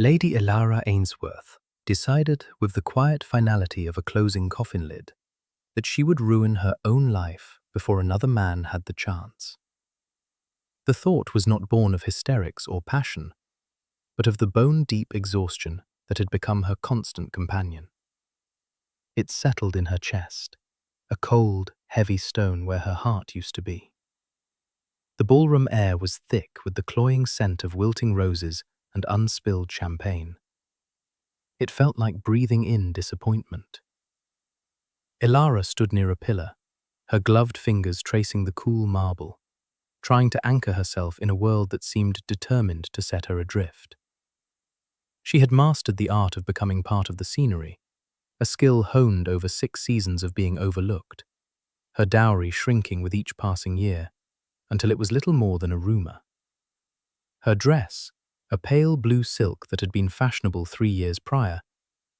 Lady Elara Ainsworth decided, with the quiet finality of a closing coffin lid, that she would ruin her own life before another man had the chance. The thought was not born of hysterics or passion, but of the bone-deep exhaustion that had become her constant companion. It settled in her chest, a cold, heavy stone where her heart used to be. The ballroom air was thick with the cloying scent of wilting roses and unspilled champagne. It felt like breathing in disappointment. Elara stood near a pillar, her gloved fingers tracing the cool marble, trying to anchor herself in a world that seemed determined to set her adrift. She had mastered the art of becoming part of the scenery, a skill honed over 6 seasons of being overlooked, her dowry shrinking with each passing year, until it was little more than a rumor. Her dress, a pale blue silk that had been fashionable 3 years prior,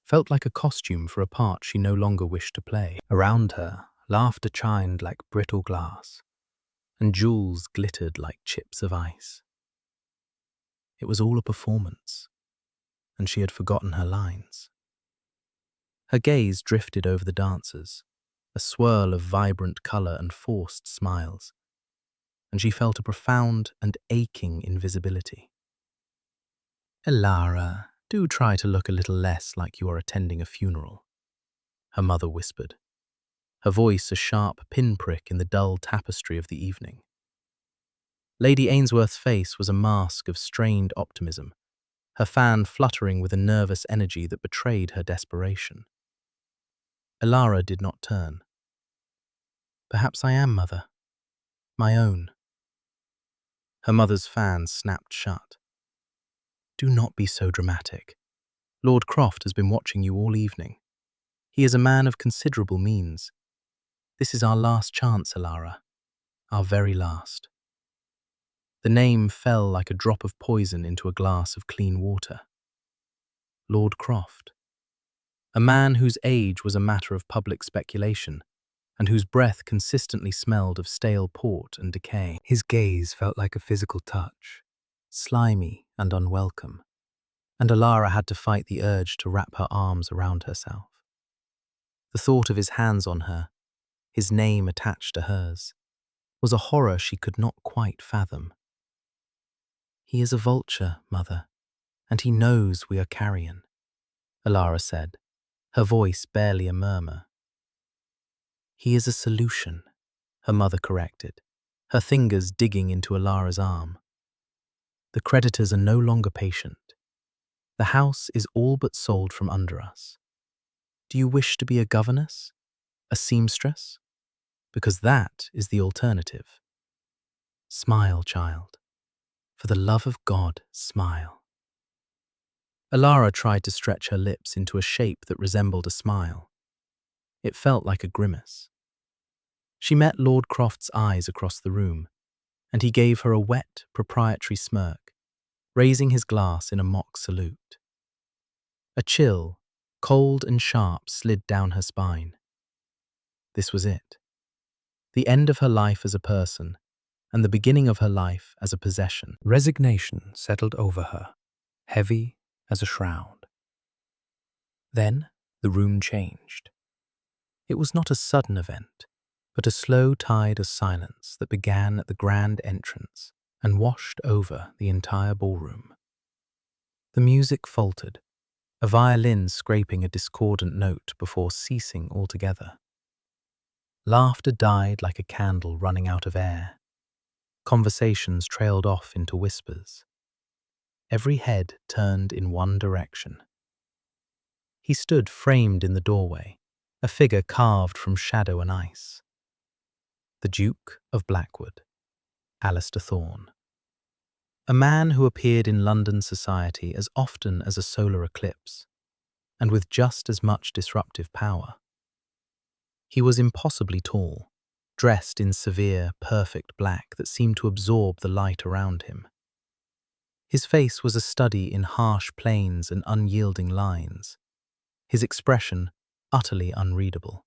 felt like a costume for a part she no longer wished to play. Around her, laughter chimed like brittle glass, and jewels glittered like chips of ice. It was all a performance, and she had forgotten her lines. Her gaze drifted over the dancers, a swirl of vibrant colour and forced smiles, and she felt a profound and aching invisibility. "Elara, do try to look a little less like you are attending a funeral," her mother whispered, her voice a sharp pinprick in the dull tapestry of the evening. Lady Ainsworth's face was a mask of strained optimism, her fan fluttering with a nervous energy that betrayed her desperation. Elara did not turn. "Perhaps I am, Mother. My own." Her mother's fan snapped shut. "Do not be so dramatic. Lord Croft has been watching you all evening. He is a man of considerable means. This is our last chance, Elara. Our very last." The name fell like a drop of poison into a glass of clean water. Lord Croft. A man whose age was a matter of public speculation, and whose breath consistently smelled of stale port and decay. His gaze felt like a physical touch, slimy and unwelcome, and Elara had to fight the urge to wrap her arms around herself. The thought of his hands on her, his name attached to hers, was a horror she could not quite fathom. "He is a vulture, Mother, and he knows we are carrion," Elara said, her voice barely a murmur. "He is a solution," her mother corrected, her fingers digging into Elara's arm. "The creditors are no longer patient. The house is all but sold from under us. Do you wish to be a governess? A seamstress? Because that is the alternative. Smile, child. For the love of God, smile." Elara tried to stretch her lips into a shape that resembled a smile. It felt like a grimace. She met Lord Croft's eyes across the room, and he gave her a wet, proprietary smirk, raising his glass in a mock salute. A chill, cold and sharp, slid down her spine. This was it. The end of her life as a person, and the beginning of her life as a possession. Resignation settled over her, heavy as a shroud. Then the room changed. It was not a sudden event, but a slow tide of silence that began at the grand entrance and washed over the entire ballroom. The music faltered, a violin scraping a discordant note before ceasing altogether. Laughter died like a candle running out of air. Conversations trailed off into whispers. Every head turned in one direction. He stood framed in the doorway, a figure carved from shadow and ice. The Duke of Blackwood, Alistair Thorne. A man who appeared in London society as often as a solar eclipse, and with just as much disruptive power. He was impossibly tall, dressed in severe, perfect black that seemed to absorb the light around him. His face was a study in harsh planes and unyielding lines, his expression utterly unreadable.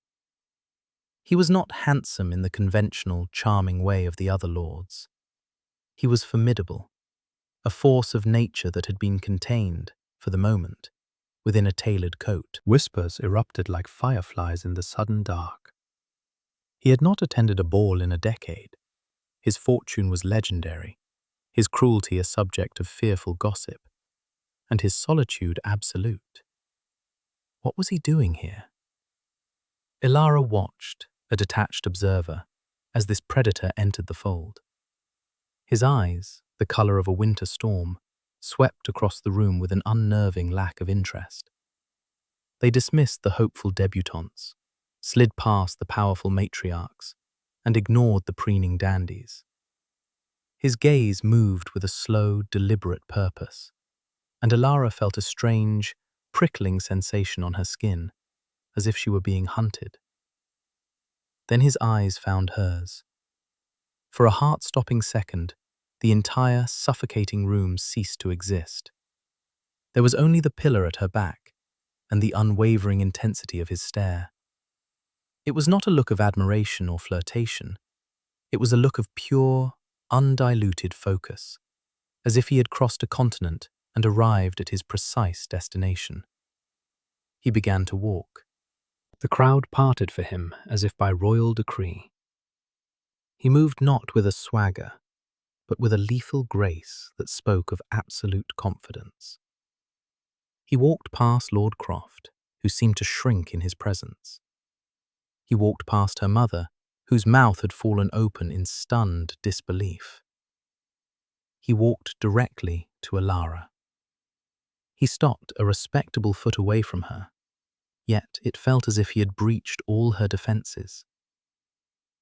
He was not handsome in the conventional, charming way of the other lords. He was formidable, a force of nature that had been contained, for the moment, within a tailored coat. Whispers erupted like fireflies in the sudden dark. He had not attended a ball in a decade. His fortune was legendary, his cruelty a subject of fearful gossip, and his solitude absolute. What was he doing here? Ilara watched, a detached observer, as this predator entered the fold. His eyes, the color of a winter storm, swept across the room with an unnerving lack of interest. They dismissed the hopeful debutantes, slid past the powerful matriarchs, and ignored the preening dandies. His gaze moved with a slow, deliberate purpose, and Ilara felt a strange, prickling sensation on her skin, as if she were being hunted. Then his eyes found hers. For a heart-stopping second, the entire, suffocating room ceased to exist. There was only the pillar at her back, and the unwavering intensity of his stare. It was not a look of admiration or flirtation. It was a look of pure, undiluted focus, as if he had crossed a continent and arrived at his precise destination. He began to walk. The crowd parted for him as if by royal decree. He moved not with a swagger, but with a lethal grace that spoke of absolute confidence. He walked past Lord Croft, who seemed to shrink in his presence. He walked past her mother, whose mouth had fallen open in stunned disbelief. He walked directly to Ilara. He stopped a respectable foot away from her, yet it felt as if he had breached all her defenses.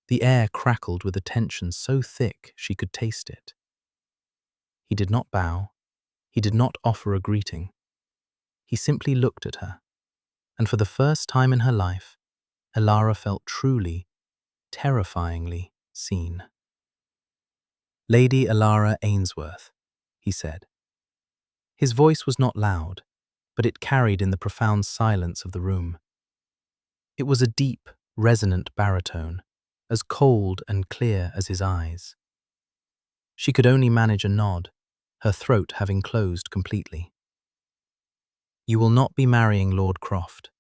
The air crackled with a tension so thick she could taste it. He did not bow. He did not offer a greeting. He simply looked at her, and for the first time in her life, Ilara felt truly, terrifyingly seen. "Lady Ilara Ainsworth," he said. His voice was not loud, but it carried in the profound silence of the room. It was a deep, resonant baritone, as cold and clear as his eyes. She could only manage a nod, her throat having closed completely. "You will not be marrying Lord Croft,"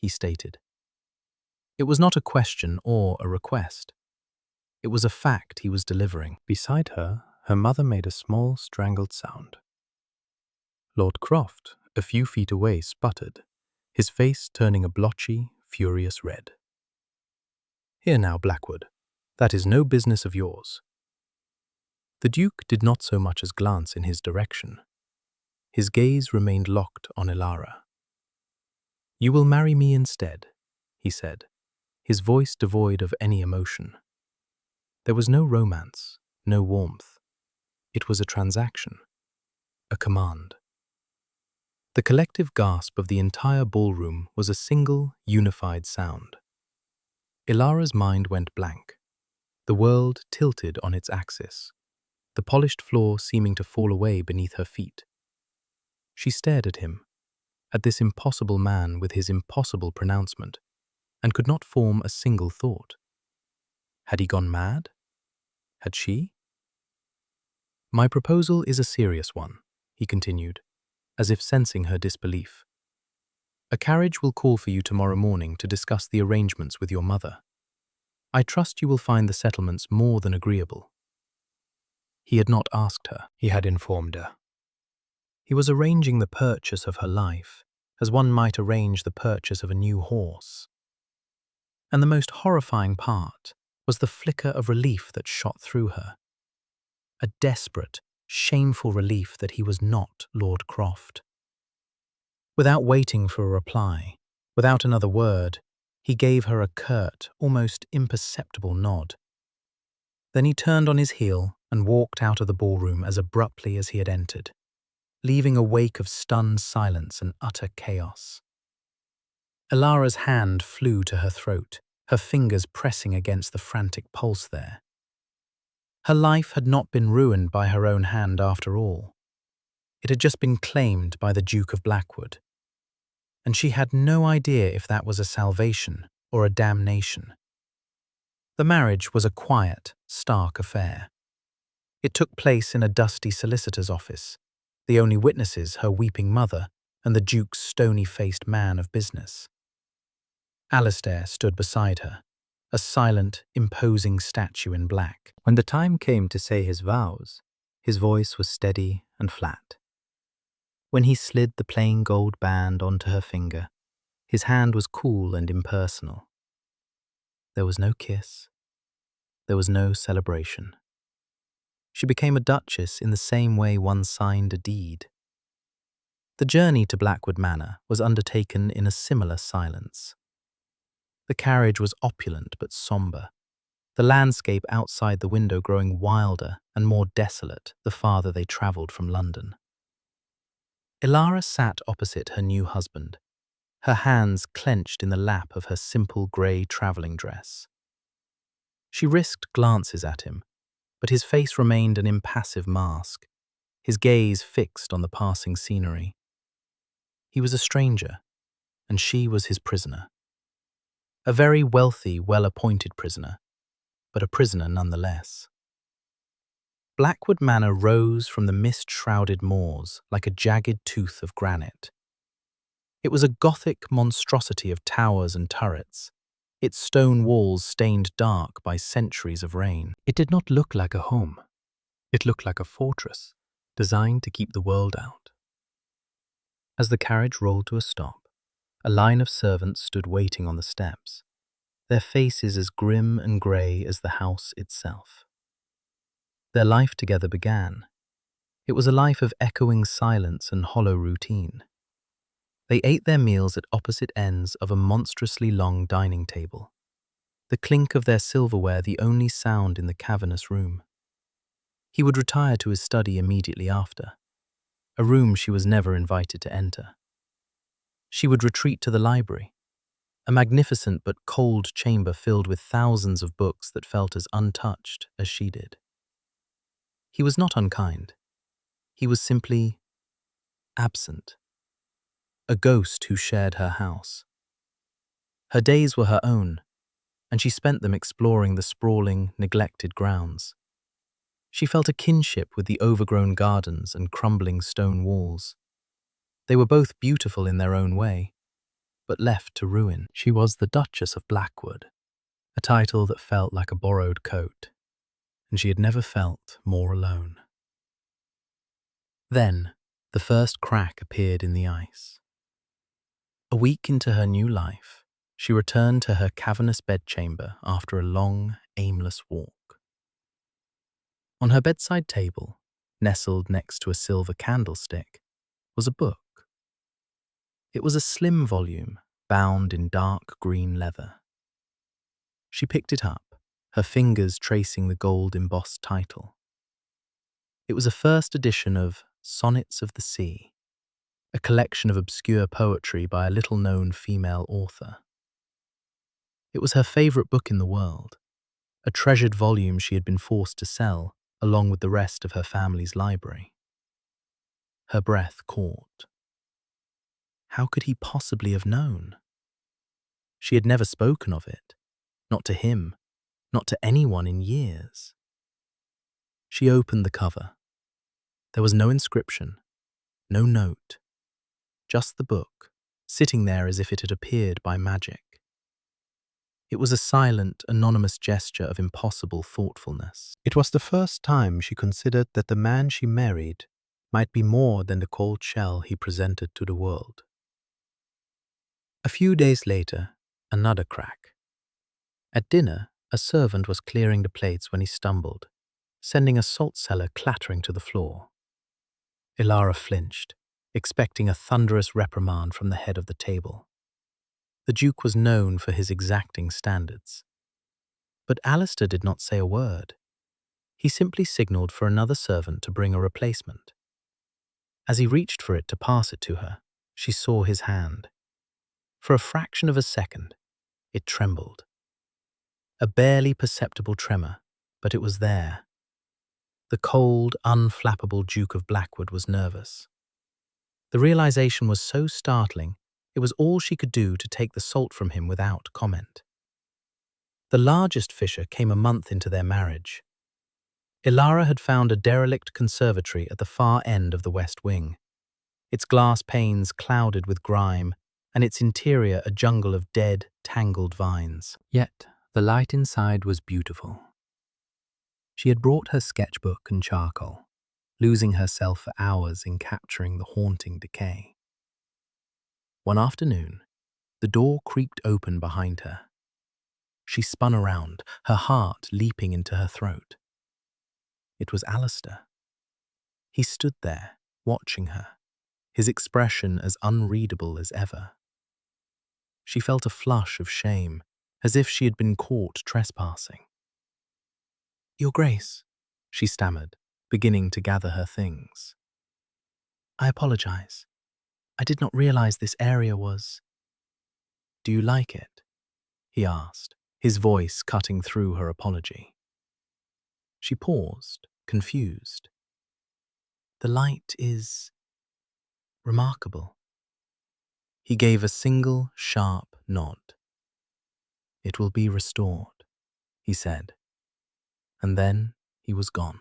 he stated. It was not a question or a request. It was a fact he was delivering. Beside her, her mother made a small, strangled sound. Lord Croft, a few feet away, sputtered, his face turning a blotchy, furious red. "Here now, Blackwood, that is no business of yours." The Duke did not so much as glance in his direction. His gaze remained locked on Ilara. "You will marry me instead," he said, his voice devoid of any emotion. There was no romance, no warmth. It was a transaction, a command. The collective gasp of the entire ballroom was a single, unified sound. Ilara's mind went blank. The world tilted on its axis, the polished floor seeming to fall away beneath her feet. She stared at him, at this impossible man with his impossible pronouncement, and could not form a single thought. Had he gone mad? Had she? "My proposal is a serious one," he continued, as if sensing her disbelief. "A carriage will call for you tomorrow morning to discuss the arrangements with your mother. I trust you will find the settlements more than agreeable." He had not asked her, he had informed her. He was arranging the purchase of her life, as one might arrange the purchase of a new horse. And the most horrifying part was the flicker of relief that shot through her. A desperate, shameful relief that he was not Lord Croft. Without waiting for a reply, without another word, he gave her a curt, almost imperceptible nod. Then he turned on his heel and walked out of the ballroom as abruptly as he had entered, leaving a wake of stunned silence and utter chaos. Ilara's hand flew to her throat, her fingers pressing against the frantic pulse there. Her life had not been ruined by her own hand after all. It had just been claimed by the Duke of Blackwood. And she had no idea if that was a salvation or a damnation. The marriage was a quiet, stark affair. It took place in a dusty solicitor's office, the only witnesses her weeping mother and the Duke's stony-faced man of business. Alistair stood beside her, a silent, imposing statue in black. When the time came to say his vows, his voice was steady and flat. When he slid the plain gold band onto her finger, his hand was cool and impersonal. There was no kiss. There was no celebration. She became a duchess in the same way one signed a deed. The journey to Blackwood Manor was undertaken in a similar silence. The carriage was opulent but sombre, the landscape outside the window growing wilder and more desolate the farther they travelled from London. Ilara sat opposite her new husband, her hands clenched in the lap of her simple grey travelling dress. She risked glances at him, but his face remained an impassive mask, his gaze fixed on the passing scenery. He was a stranger, and she was his prisoner. A very wealthy, well-appointed prisoner, but a prisoner nonetheless. Blackwood Manor rose from the mist-shrouded moors like a jagged tooth of granite. It was a Gothic monstrosity of towers and turrets, its stone walls stained dark by centuries of rain. It did not look like a home. It looked like a fortress, designed to keep the world out. As the carriage rolled to a stop, a line of servants stood waiting on the steps, their faces as grim and grey as the house itself. Their life together began. It was a life of echoing silence and hollow routine. They ate their meals at opposite ends of a monstrously long dining table, the clink of their silverware the only sound in the cavernous room. He would retire to his study immediately after, a room she was never invited to enter. She would retreat to the library, a magnificent but cold chamber filled with thousands of books that felt as untouched as she did. He was not unkind. He was simply absent, a ghost who shared her house. Her days were her own, and she spent them exploring the sprawling, neglected grounds. She felt a kinship with the overgrown gardens and crumbling stone walls. They were both beautiful in their own way, but left to ruin. She was the Duchess of Blackwood, a title that felt like a borrowed coat, and she had never felt more alone. Then, the first crack appeared in the ice. A week into her new life, she returned to her cavernous bedchamber after a long, aimless walk. On her bedside table, nestled next to a silver candlestick, was a book. It was a slim volume, bound in dark green leather. She picked it up, her fingers tracing the gold-embossed title. It was a first edition of Sonnets of the Sea, a collection of obscure poetry by a little-known female author. It was her favourite book in the world, a treasured volume she had been forced to sell along with the rest of her family's library. Her breath caught. How could he possibly have known? She had never spoken of it, not to him, not to anyone in years. She opened the cover. There was no inscription, no note, just the book, sitting there as if it had appeared by magic. It was a silent, anonymous gesture of impossible thoughtfulness. It was the first time she considered that the man she married might be more than the cold shell he presented to the world. A few days later, another crack. At dinner, a servant was clearing the plates when he stumbled, sending a salt cellar clattering to the floor. Ilara flinched, expecting a thunderous reprimand from the head of the table. The Duke was known for his exacting standards. But Alistair did not say a word. He simply signalled for another servant to bring a replacement. As he reached for it to pass it to her, she saw his hand. For a fraction of a second, it trembled. A barely perceptible tremor, but it was there. The cold, unflappable Duke of Blackwood was nervous. The realization was so startling, it was all she could do to take the salt from him without comment. The largest fissure came a month into their marriage. Ilara had found a derelict conservatory at the far end of the West Wing. its glass panes clouded with grime, and its interior a jungle of dead, tangled vines. Yet the light inside was beautiful. She had brought her sketchbook and charcoal, losing herself for hours in capturing the haunting decay. One afternoon, the door creaked open behind her. She spun around, her heart leaping into her throat. It was Alistair. He stood there, watching her, his expression as unreadable as ever. She felt a flush of shame, as if she had been caught trespassing. "Your Grace," she stammered, beginning to gather her things. "I apologize. I did not realize this area was—" "Do you like it?" he asked, his voice cutting through her apology. She paused, confused. "The light is remarkable." He gave a single, sharp nod. "It will be restored," he said, and then he was gone.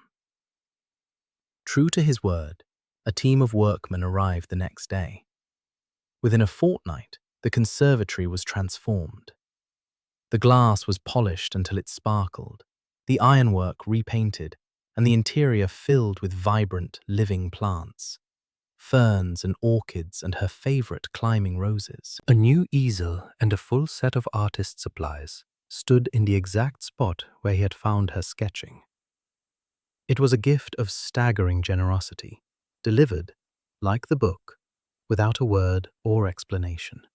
True to his word, a team of workmen arrived the next day. Within a fortnight, the conservatory was transformed. The glass was polished until it sparkled, the ironwork repainted, and the interior filled with vibrant, living plants. Ferns and orchids and her favorite climbing roses. A new easel and a full set of artist supplies stood in the exact spot where he had found her sketching. It was a gift of staggering generosity, delivered, like the book, without a word or explanation.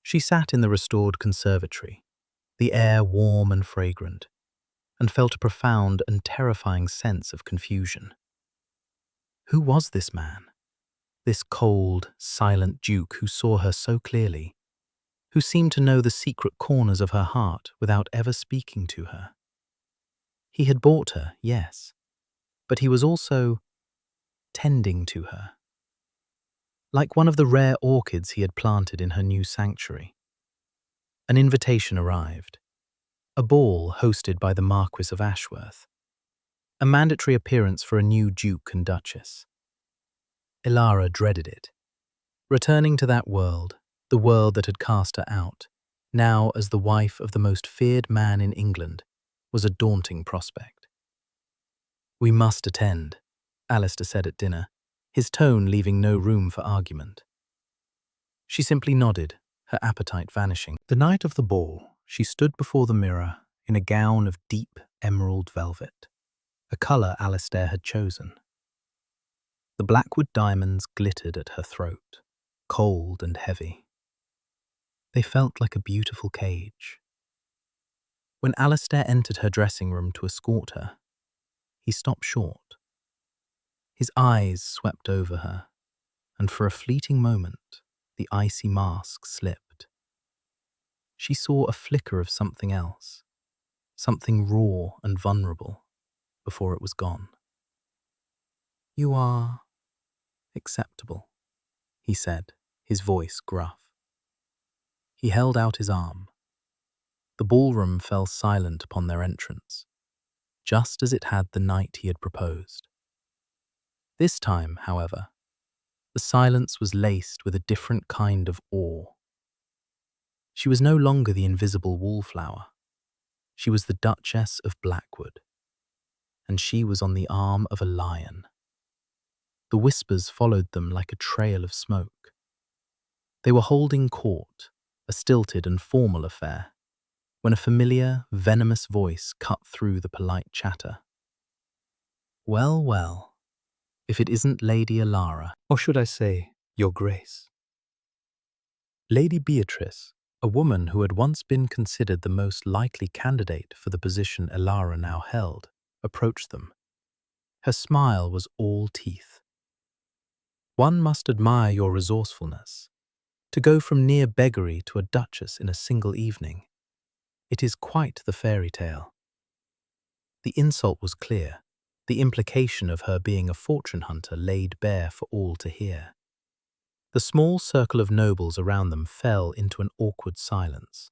She sat in the restored conservatory, the air warm and fragrant, and felt a profound and terrifying sense of confusion. Who was this man? This cold, silent duke who saw her so clearly, who seemed to know the secret corners of her heart without ever speaking to her. He had bought her, yes, but he was also tending to her. Like one of the rare orchids he had planted in her new sanctuary. An invitation arrived. A ball hosted by the Marquis of Ashworth. A mandatory appearance for a new duke and duchess. Elara dreaded it. Returning to that world, the world that had cast her out, now as the wife of the most feared man in England, was a daunting prospect. "We must attend," Alistair said at dinner, his tone leaving no room for argument. She simply nodded, her appetite vanishing. The night of the ball, she stood before the mirror in a gown of deep emerald velvet, a colour Alistair had chosen. The blackwood diamonds glittered at her throat, cold and heavy. They felt like a beautiful cage. When Alistair entered her dressing room to escort her, he stopped short. His eyes swept over her, and for a fleeting moment, the icy mask slipped. She saw a flicker of something else, something raw and vulnerable, before it was gone. "You are acceptable," he said, his voice gruff. He held out his arm. The ballroom fell silent upon their entrance, just as it had the night he had proposed. This time, however, the silence was laced with a different kind of awe. She was no longer the invisible wallflower. She was the Duchess of Blackwood, and she was on the arm of a lion. The whispers followed them like a trail of smoke. They were holding court, a stilted and formal affair, when a familiar, venomous voice cut through the polite chatter. "Well, well, if it isn't Lady Elara, or should I say, Your Grace." Lady Beatrice, a woman who had once been considered the most likely candidate for the position Elara now held, approached them. Her smile was all teeth. "One must admire your resourcefulness. To go from near beggary to a duchess in a single evening. It is quite the fairy tale." The insult was clear, the implication of her being a fortune hunter laid bare for all to hear. The small circle of nobles around them fell into an awkward silence.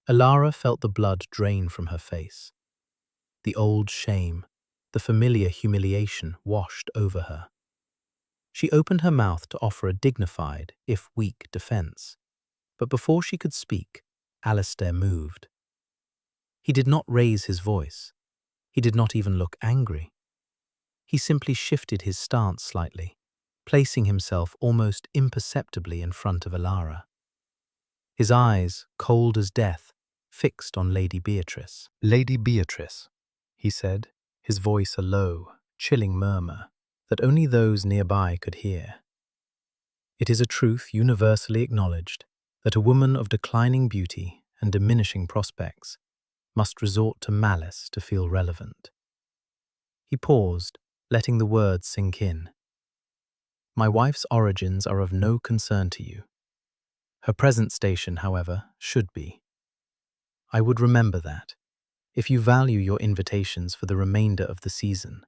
Elara felt the blood drain from her face. The old shame, the familiar humiliation washed over her. She opened her mouth to offer a dignified, if weak, defense. But before she could speak, Alistair moved. He did not raise his voice. He did not even look angry. He simply shifted his stance slightly, placing himself almost imperceptibly in front of Elara. His eyes, cold as death, fixed on Lady Beatrice. "Lady Beatrice," he said, his voice a low, chilling murmur that only those nearby could hear. "It is a truth universally acknowledged that a woman of declining beauty and diminishing prospects must resort to malice to feel relevant." He paused, letting the words sink in. "My wife's origins are of no concern to you. Her present station, however, should be. I would remember that, if you value your invitations for the remainder of the season."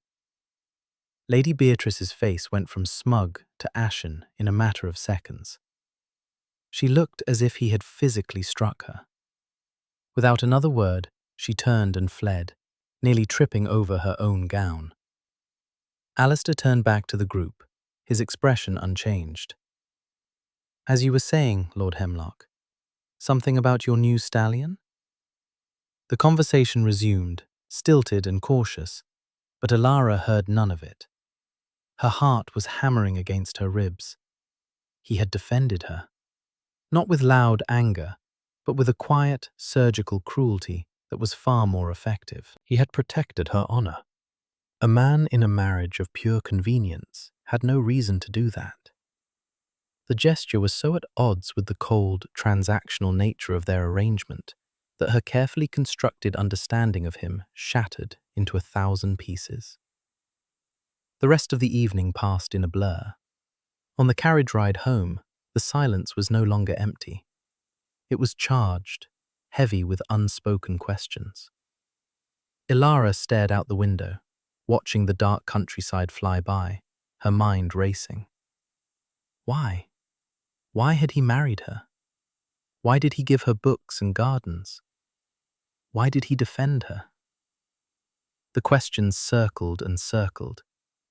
Lady Beatrice's face went from smug to ashen in a matter of seconds. She looked as if he had physically struck her. Without another word, she turned and fled, nearly tripping over her own gown. Alistair turned back to the group, his expression unchanged. "As you were saying, Lord Hemlock, something about your new stallion?" The conversation resumed, stilted and cautious, but Elara heard none of it. Her heart was hammering against her ribs. He had defended her, not with loud anger, but with a quiet, surgical cruelty that was far more effective. He had protected her honor. A man in a marriage of pure convenience had no reason to do that. The gesture was so at odds with the cold, transactional nature of their arrangement that her carefully constructed understanding of him shattered into 1,000 pieces. The rest of the evening passed in a blur. On the carriage ride home, the silence was no longer empty. It was charged, heavy with unspoken questions. Elara stared out the window, watching the dark countryside fly by, her mind racing. Why? Why had he married her? Why did he give her books and gardens? Why did he defend her? The questions circled and circled,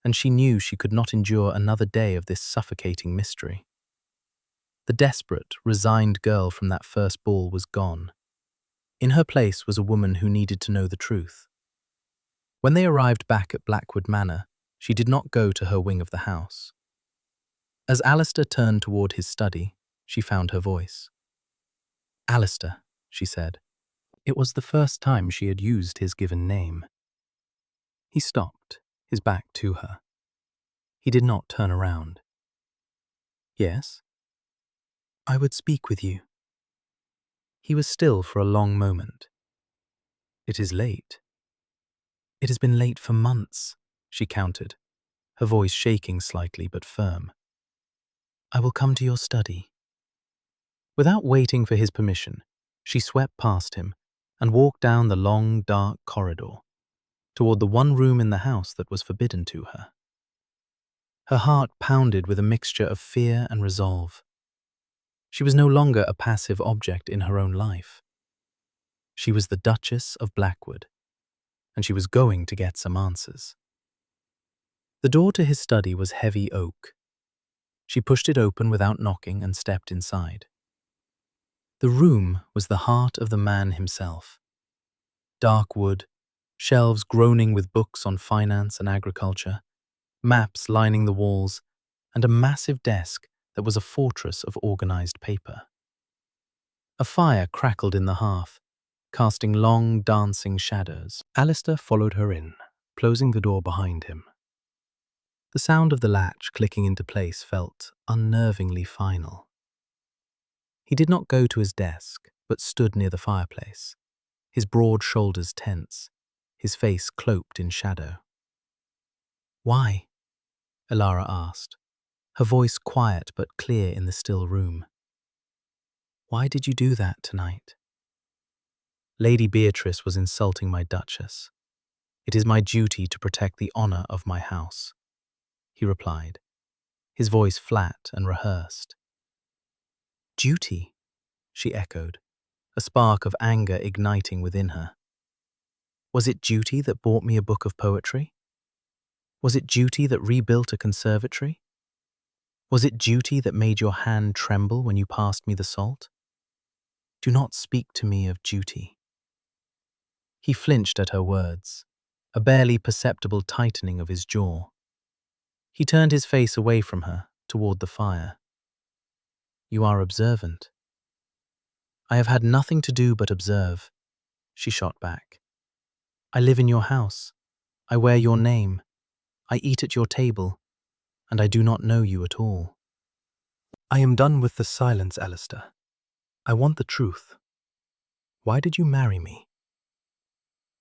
and she knew she could not endure another day of this suffocating mystery. The desperate, resigned girl from that first ball was gone. In her place was a woman who needed to know the truth. When they arrived back at Blackwood Manor, she did not go to her wing of the house. As Alistair turned toward his study, she found her voice. "Alistair," she said. It was the first time she had used his given name. He stopped, his back to her. He did not turn around. "Yes?" "I would speak with you." He was still for a long moment. "It is late." "It has been late for months," she countered, her voice shaking slightly but firm. "I will come to your study." Without waiting for his permission, she swept past him and walked down the long, dark corridor, toward the one room in the house that was forbidden to her. Her heart pounded with a mixture of fear and resolve. She was no longer a passive object in her own life. She was the Duchess of Blackwood, and she was going to get some answers. The door to his study was heavy oak. She pushed it open without knocking and stepped inside. The room was the heart of the man himself. Dark wood, shelves groaning with books on finance and agriculture, maps lining the walls, and a massive desk that was a fortress of organized paper. A fire crackled in the hearth, casting long, dancing shadows. Alistair followed her in, closing the door behind him. The sound of the latch clicking into place felt unnervingly final. He did not go to his desk, but stood near the fireplace, his broad shoulders tense, his face cloaked in shadow. "Why?" Elara asked, her voice quiet but clear in the still room. "Why did you do that tonight?" "Lady Beatrice was insulting my Duchess. It is my duty to protect the honor of my house," he replied, his voice flat and rehearsed. "Duty?" she echoed, a spark of anger igniting within her. Was it duty that bought me a book of poetry? Was it duty that rebuilt a conservatory? Was it duty that made your hand tremble when you passed me the salt? Do not speak to me of duty. He flinched at her words, a barely perceptible tightening of his jaw. He turned his face away from her, toward the fire. You are observant. I have had nothing to do but observe, she shot back. I live in your house. I wear your name. I eat at your table, and I do not know you at all. I am done with the silence, Alistair. I want the truth. Why did you marry me?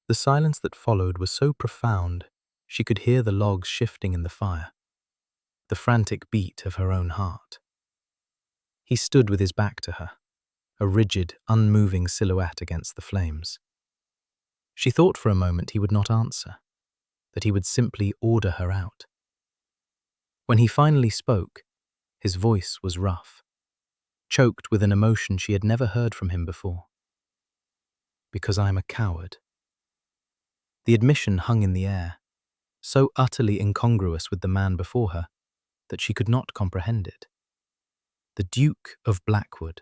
The silence that followed was so profound, she could hear the logs shifting in the fire, the frantic beat of her own heart. He stood with his back to her, a rigid, unmoving silhouette against the flames. She thought for a moment he would not answer, that he would simply order her out. When he finally spoke, his voice was rough, choked with an emotion she had never heard from him before. Because I am a coward. The admission hung in the air, so utterly incongruous with the man before her that she could not comprehend it. The Duke of Blackwood.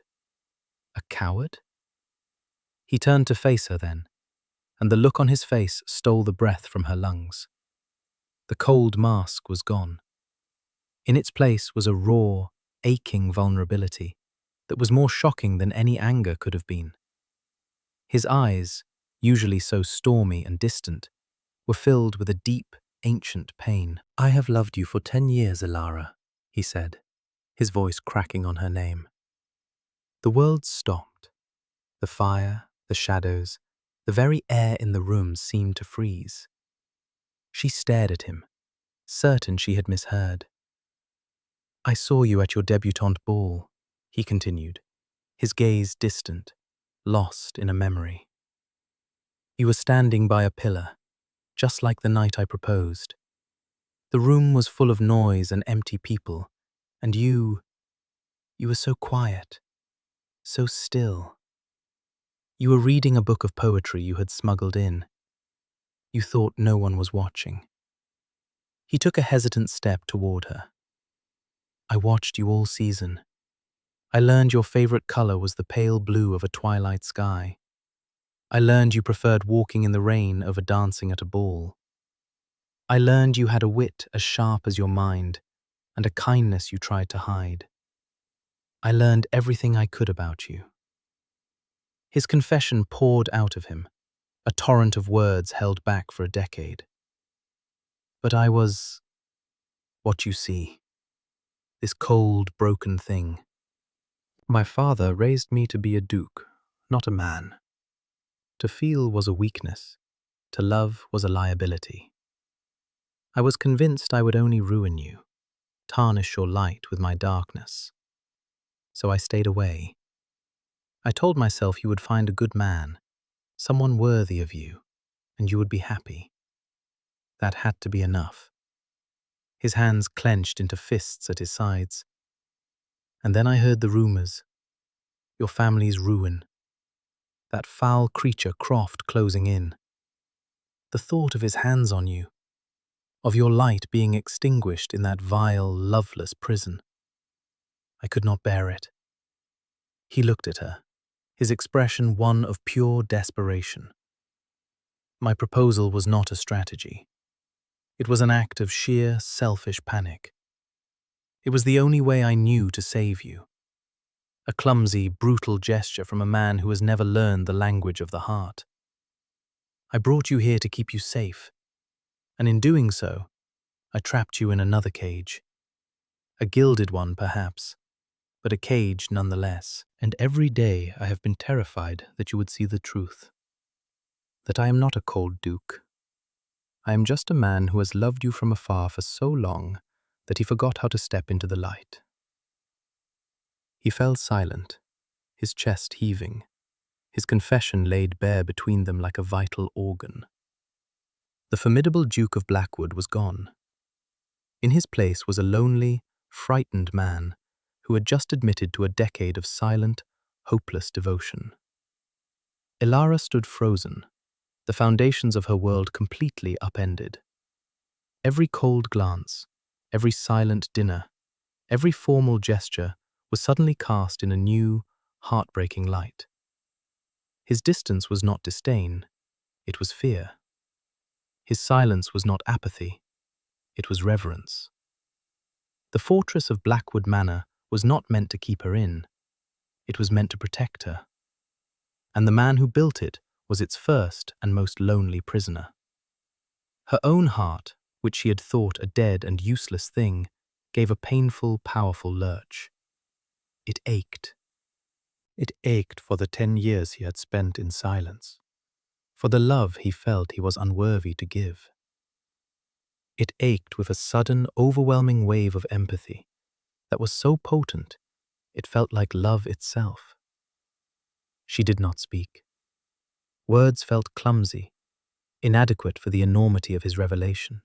A coward? He turned to face her then, and the look on his face stole the breath from her lungs. The cold mask was gone. In its place was a raw, aching vulnerability that was more shocking than any anger could have been. His eyes, usually so stormy and distant, were filled with a deep, ancient pain. I have loved you for 10 years, Elara, he said, his voice cracking on her name. The world stopped. The fire, the shadows, the very air in the room seemed to freeze. She stared at him, certain she had misheard. I saw you at your debutante ball, he continued, his gaze distant, lost in a memory. You were standing by a pillar, just like the night I proposed. The room was full of noise and empty people, and you were so quiet, so still. You were reading a book of poetry you had smuggled in. You thought no one was watching. He took a hesitant step toward her. I watched you all season. I learned your favorite color was the pale blue of a twilight sky. I learned you preferred walking in the rain over dancing at a ball. I learned you had a wit as sharp as your mind and a kindness you tried to hide. I learned everything I could about you. His confession poured out of him, a torrent of words held back for a decade. But I was what you see, this cold, broken thing. My father raised me to be a duke, not a man. To feel was a weakness, to love was a liability. I was convinced I would only ruin you, tarnish your light with my darkness. So I stayed away. I told myself you would find a good man, someone worthy of you, and you would be happy. That had to be enough. His hands clenched into fists at his sides. And then I heard the rumors. Your family's ruin. That foul creature Croft closing in. The thought of his hands on you, of your light being extinguished in that vile, loveless prison. I could not bear it. He looked at her, his expression one of pure desperation. My proposal was not a strategy. It was an act of sheer, selfish panic. It was the only way I knew to save you. A clumsy, brutal gesture from a man who has never learned the language of the heart. I brought you here to keep you safe, and in doing so, I trapped you in another cage. A gilded one, perhaps, but a cage nonetheless. And every day I have been terrified that you would see the truth. That I am not a cold duke. I am just a man who has loved you from afar for so long that he forgot how to step into the light. He fell silent, his chest heaving, his confession laid bare between them like a vital organ. The formidable Duke of Blackwood was gone. In his place was a lonely, frightened man who had just admitted to a decade of silent, hopeless devotion. Elara stood frozen, the foundations of her world completely upended. Every cold glance, every silent dinner, Every formal gesture was suddenly cast in a new, heartbreaking light. His distance was not disdain, it was fear. His silence was not apathy, it was reverence. The fortress of Blackwood Manor was not meant to keep her in, it was meant to protect her. And the man who built it was its first and most lonely prisoner. Her own heart, which she had thought a dead and useless thing, gave a painful, powerful lurch. It ached. It ached for the 10 years he had spent in silence, for the love he felt he was unworthy to give. It ached with a sudden, overwhelming wave of empathy that was so potent it felt like love itself. She did not speak. Words felt clumsy, inadequate for the enormity of his revelation.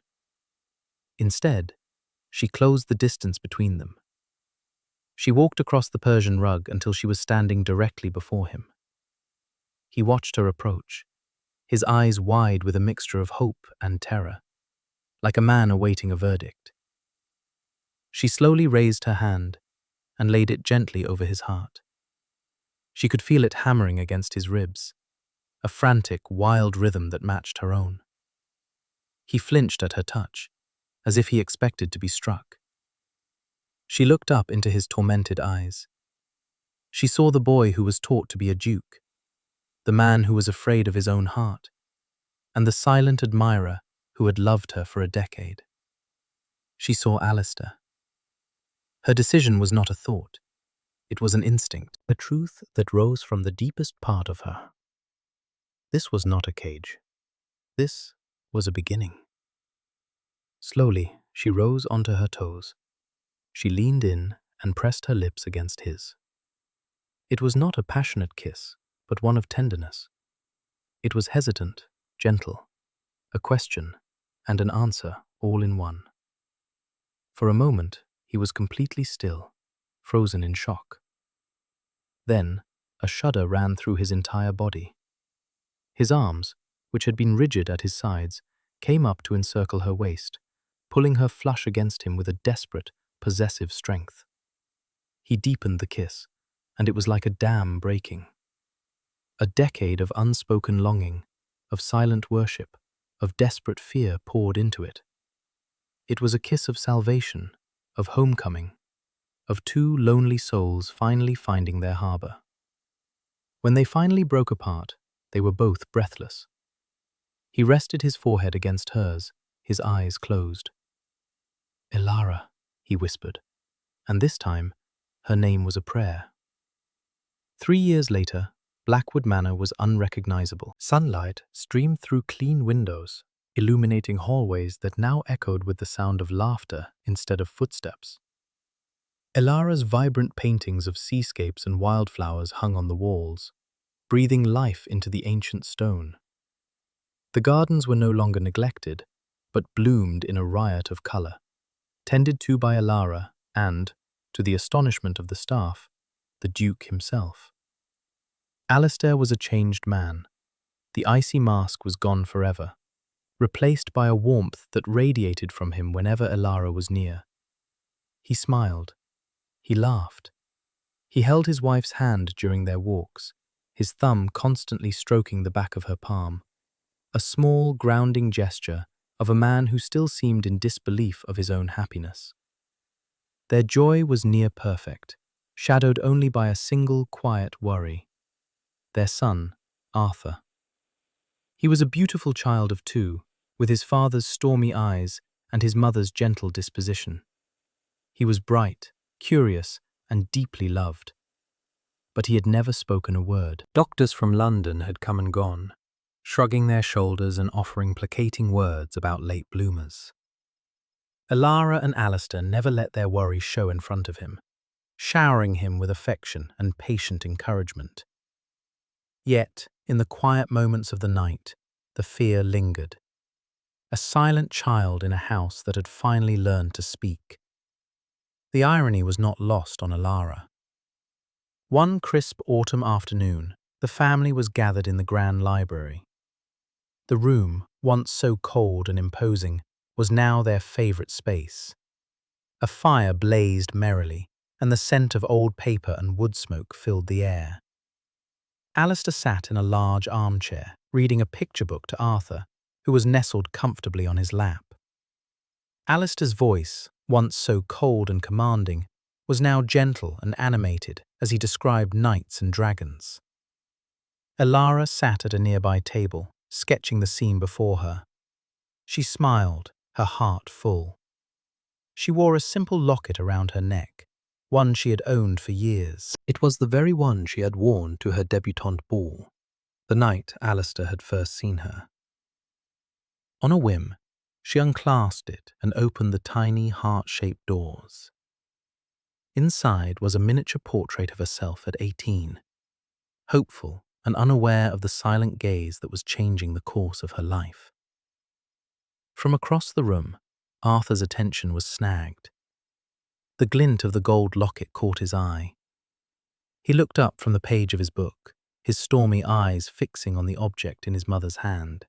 Instead, she closed the distance between them. She walked across the Persian rug until she was standing directly before him. He watched her approach, his eyes wide with a mixture of hope and terror, like a man awaiting a verdict. She slowly raised her hand and laid it gently over his heart. She could feel it hammering against his ribs, a frantic, wild rhythm that matched her own. He flinched at her touch, as if he expected to be struck. She looked up into his tormented eyes. She saw the boy who was taught to be a duke, the man who was afraid of his own heart, and the silent admirer who had loved her for a decade. She saw Alistair. Her decision was not a thought. It was an instinct, a truth that rose from the deepest part of her. This was not a cage. This was a beginning. Slowly, she rose onto her toes. She leaned in and pressed her lips against his. It was not a passionate kiss, but one of tenderness. It was hesitant, gentle, a question and an answer all in one. For a moment, he was completely still, frozen in shock. Then, a shudder ran through his entire body. His arms, which had been rigid at his sides, came up to encircle her waist, pulling her flush against him with a desperate, possessive strength. He deepened the kiss, and it was like a dam breaking. A decade of unspoken longing, of silent worship, of desperate fear poured into it. It was a kiss of salvation, of homecoming, of two lonely souls finally finding their harbor. When they finally broke apart, they were both breathless. He rested his forehead against hers, his eyes closed. "Elara," he whispered, and this time, her name was a prayer. 3 years later, Blackwood Manor was unrecognizable. Sunlight streamed through clean windows, illuminating hallways that now echoed with the sound of laughter instead of footsteps. Elara's vibrant paintings of seascapes and wildflowers hung on the walls, breathing life into the ancient stone. The gardens were no longer neglected, but bloomed in a riot of color, tended to by Elara and, to the astonishment of the staff, the Duke himself. Alistair was a changed man. The icy mask was gone forever, replaced by a warmth that radiated from him whenever Elara was near. He smiled. He laughed. He held his wife's hand during their walks, his thumb constantly stroking the back of her palm, a small, grounding gesture of a man who still seemed in disbelief of his own happiness. Their joy was near perfect, shadowed only by a single quiet worry. Their son, Arthur. He was a beautiful child of 2, with his father's stormy eyes and his mother's gentle disposition. He was bright, curious, and deeply loved. But he had never spoken a word. Doctors from London had come and gone, shrugging their shoulders and offering placating words about late bloomers. Elara and Alistair never let their worries show in front of him, showering him with affection and patient encouragement. Yet, in the quiet moments of the night, the fear lingered. A silent child in a house that had finally learned to speak. The irony was not lost on Elara. One crisp autumn afternoon, the family was gathered in the grand library. The room, once so cold and imposing, was now their favorite space. A fire blazed merrily, and the scent of old paper and wood smoke filled the air. Alistair sat in a large armchair, reading a picture book to Arthur, who was nestled comfortably on his lap. Alistair's voice, once so cold and commanding, was now gentle and animated as he described knights and dragons. Elara sat at a nearby table, sketching the scene before her. She smiled, her heart full. She wore a simple locket around her neck, one she had owned for years. It was the very one she had worn to her debutante ball, the night Alistair had first seen her. On a whim, she unclasped it and opened the tiny heart-shaped doors. Inside was a miniature portrait of herself at 18, hopeful and unaware of the silent gaze that was changing the course of her life. From across the room, Arthur's attention was snagged. The glint of the gold locket caught his eye. He looked up from the page of his book, his stormy eyes fixing on the object in his mother's hand.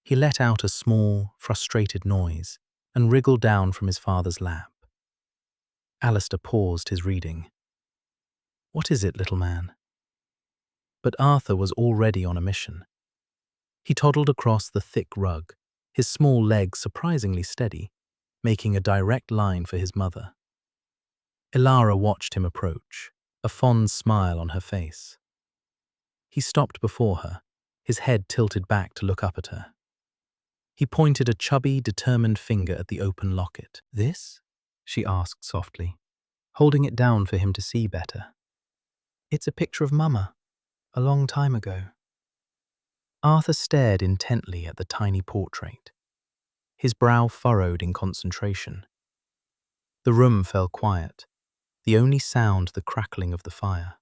He let out a small, frustrated noise and wriggled down from his father's lap. Alistair paused his reading. "What is it, little man?" But Arthur was already on a mission. He toddled across the thick rug, his small legs surprisingly steady, making a direct line for his mother. Elara watched him approach, a fond smile on her face. He stopped before her, his head tilted back to look up at her. He pointed a chubby, determined finger at the open locket. "This?" she asked softly, holding it down for him to see better. "It's a picture of Mama, a long time ago." Arthur stared intently at the tiny portrait, his brow furrowed in concentration. The room fell quiet, the only sound the crackling of the fire.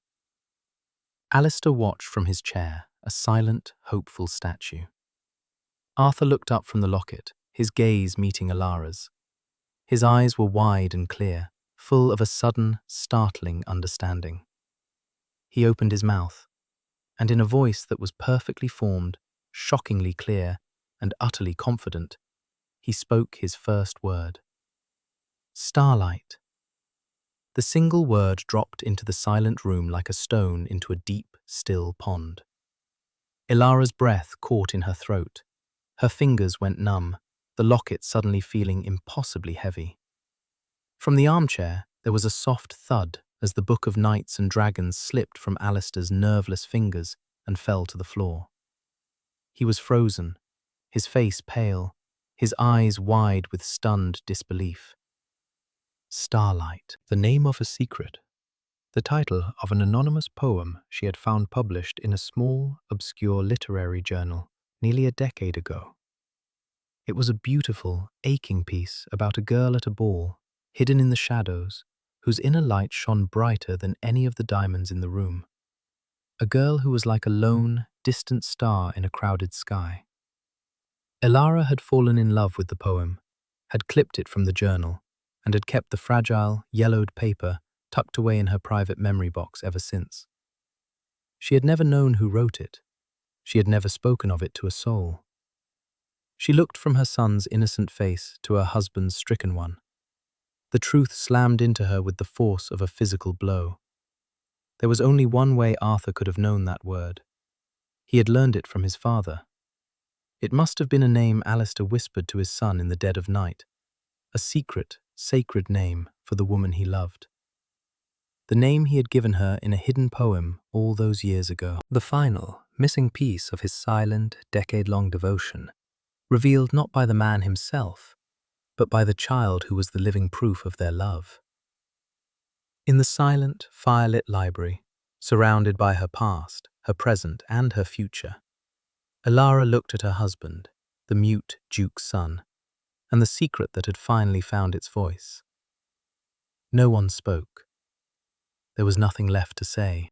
Alistair watched from his chair, a silent, hopeful statue. Arthur looked up from the locket, his gaze meeting Elara's. His eyes were wide and clear, full of a sudden, startling understanding. He opened his mouth, and in a voice that was perfectly formed, shockingly clear, and utterly confident, he spoke his first word. "Starlight." The single word dropped into the silent room like a stone into a deep, still pond. Elara's breath caught in her throat. Her fingers went numb, the locket suddenly feeling impossibly heavy. From the armchair, there was a soft thud as the book of knights and dragons slipped from Alistair's nerveless fingers and fell to the floor. He was frozen, his face pale, his eyes wide with stunned disbelief. Starlight, the name of a secret, the title of an anonymous poem she had found published in a small, obscure literary journal nearly a decade ago. It was a beautiful, aching piece about a girl at a ball, hidden in the shadows, whose inner light shone brighter than any of the diamonds in the room. A girl who was like a lone, distant star in a crowded sky. Elara had fallen in love with the poem, had clipped it from the journal, and had kept the fragile, yellowed paper tucked away in her private memory box ever since. She had never known who wrote it. She had never spoken of it to a soul. She looked from her son's innocent face to her husband's stricken one. The truth slammed into her with the force of a physical blow. There was only one way Arthur could have known that word. He had learned it from his father. It must have been a name Alistair whispered to his son in the dead of night, a secret, sacred name for the woman he loved. The name he had given her in a hidden poem all those years ago. The final, missing piece of his silent, decade-long devotion, revealed not by the man himself, but by the child who was the living proof of their love. In the silent, firelit library, surrounded by her past, her present, and her future, Elara looked at her husband, the mute Duke's son, and the secret that had finally found its voice. No one spoke. There was nothing left to say.